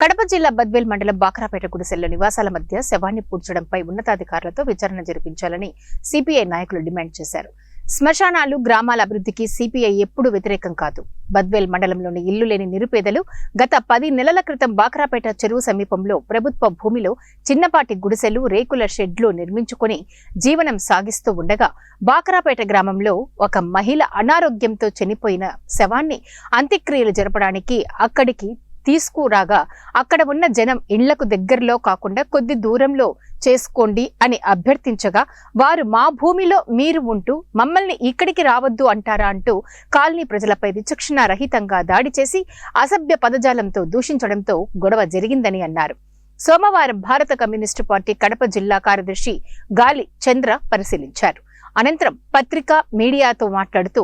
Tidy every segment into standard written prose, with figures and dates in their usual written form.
కడప జిల్లా బద్వేల్ మండలం బాక్రాపేట గుడిసెల్లో నివాసాల మధ్య శవాన్ని పూడ్చడంపై ఉన్నతాధికారులతో విచారణ జరిపించాలని సిపిఐ నాయకులు డిమాండ్ చేశారు. శ్మశానాలు గ్రామాల అభివృద్ధికి సిపిఐ ఎప్పుడూ వ్యతిరేకం కాదు. బద్వేల్ మండలంలోని ఇల్లు లేని నిరుపేదలు గత 10 నెలల క్రితం బాక్రాపేట చెరువు సమీపంలో ప్రభుత్వ భూమిలో చిన్నపాటి గుడిసెలు, రేకుల షెడ్లు నిర్మించుకుని జీవనం సాగిస్తూ ఉండగా బాక్రాపేట గ్రామంలో ఒక మహిళ అనారోగ్యంతో చనిపోయిన శవాన్ని అంత్యక్రియలు జరపడానికి అక్కడికి తీసుకురాగా అక్కడ ఉన్న జనం ఇళ్లకు దగ్గరలో కాకుండా కొద్ది దూరంలో చేసుకోండి అని అభ్యర్థించగా వారు మా భూమిలో మీరు ఉంటూ మమ్మల్ని ఇక్కడికి రావద్దు అంటారా అంటూ కాలనీ ప్రజలపై విచక్షణ రహితంగా దాడి చేసి అసభ్య పదజాలంతో దూషించడంతో గొడవ జరిగిందని అన్నారు. సోమవారం భారత కమ్యూనిస్టు పార్టీ కడప జిల్లా కార్యదర్శి గాలి చంద్ర పరిశీలించారు. అనంతరం పత్రిక మీడియాతో మాట్లాడుతూ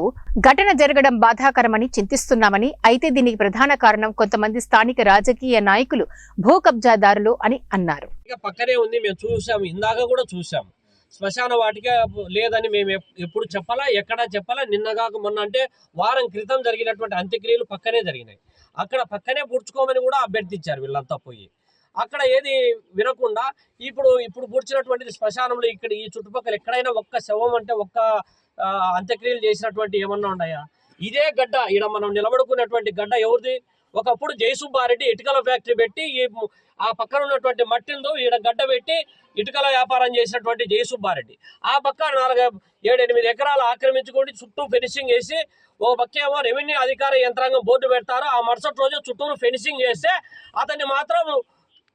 ఘటన జరగడం బాధాకరమని చింతిస్తున్నామని, అయితే దీనికి ప్రధాన కారణం కొంతమంది స్థానిక రాజకీయ నాయకులు, భూ కబ్జాదారులు అని అన్నారు. పక్కనే ఉంది, మేము చూసాము, ఇందాక కూడా చూసాము. శ్మశాన వాటిక లేదని మేము ఎప్పుడు చెప్పాలా, ఎక్కడా చెప్పాలా. నిన్నగాక మొన్న అంటే వారం క్రితం జరిగినటువంటి అంత్యక్రియలు పక్కనే జరిగినాయి. అక్కడ పక్కనే పూడ్చుకోమని కూడా అభ్యర్థించారు వీళ్ళంతా పోయి. అక్కడ ఏది వినకుండా ఇప్పుడు పూడ్చినటువంటిది శ్మశానంలో ఇక్కడ ఈ చుట్టుపక్కల ఎక్కడైనా ఒక్క శవం అంటే ఒక్క అంత్యక్రియలు చేసినటువంటి ఏమన్నా ఉన్నాయా? ఇదే గడ్డ, ఈడ మనం నిలబడుకున్నటువంటి గడ్డ ఎవరిది? ఒకప్పుడు జయసుబ్బారెడ్డి ఇటుకల ఫ్యాక్టరీ పెట్టి ఆ పక్కన ఉన్నటువంటి మట్టిందో ఈడ గడ్డ పెట్టి ఇటుకల వ్యాపారం చేసినటువంటి జయసుబ్బారెడ్డి. ఆ పక్క 7-8 ఎకరాలు ఆక్రమించుకొని చుట్టూ ఫెన్సింగ్ వేసి ఓ పక్కేమో రెవెన్యూ అధికార యంత్రాంగం బోర్డు పెడతారు. ఆ మరుసటి రోజు చుట్టూరు ఫెన్సింగ్ చేస్తే అతన్ని మాత్రం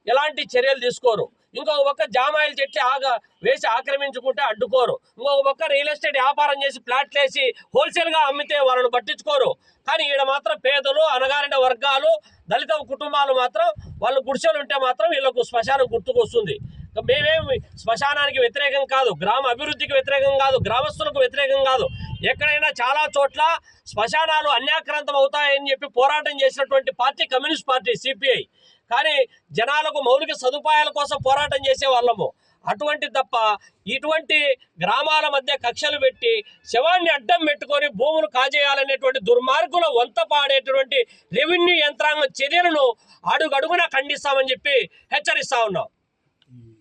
ఎలాంటి చర్యలు తీసుకోరు. ఇంకొక పక్క జామాయిల చెట్లు వేసి ఆక్రమించుకుంటే అడ్డుకోరు. ఇంకొక పక్క రియల్ ఎస్టేట్ వ్యాపారం చేసి ప్లాట్లు వేసి హోల్సేల్గా అమ్మితే వాళ్ళను పట్టించుకోరు. కానీ ఈడ మాత్రం పేదలు, అణగారిన వర్గాలు, దళిత కుటుంబాలు మాత్రం వాళ్ళు గుడిసెలు ఉంటే మాత్రం వీళ్ళకు శ్మశానం గుర్తుకొస్తుంది. మేమేమి శ్మశానానికి వ్యతిరేకం కాదు, గ్రామ అభివృద్ధికి వ్యతిరేకం కాదు, గ్రామస్తులకు వ్యతిరేకం కాదు. ఎక్కడైనా చాలా చోట్ల శ్మశానాలు అన్యాక్రాంతం అవుతాయని చెప్పి పోరాటం చేసినటువంటి పార్టీ కమ్యూనిస్ట్ పార్టీ సిపిఐ. కానీ జనాలకు మౌలిక సదుపాయాల కోసం పోరాటం చేసే వాళ్ళము. అటువంటి తప్ప ఇటువంటి గ్రామాల మధ్య కక్షలు పెట్టి శవాన్ని అడ్డం పెట్టుకొని భూములు కాజేయాలనేటువంటి దుర్మార్గుల వంత పాడేటువంటి రెవెన్యూ యంత్రాంగం చర్యలను అడుగడుగునా ఖండిస్తామని చెప్పి హెచ్చరిస్తా ఉన్నాం.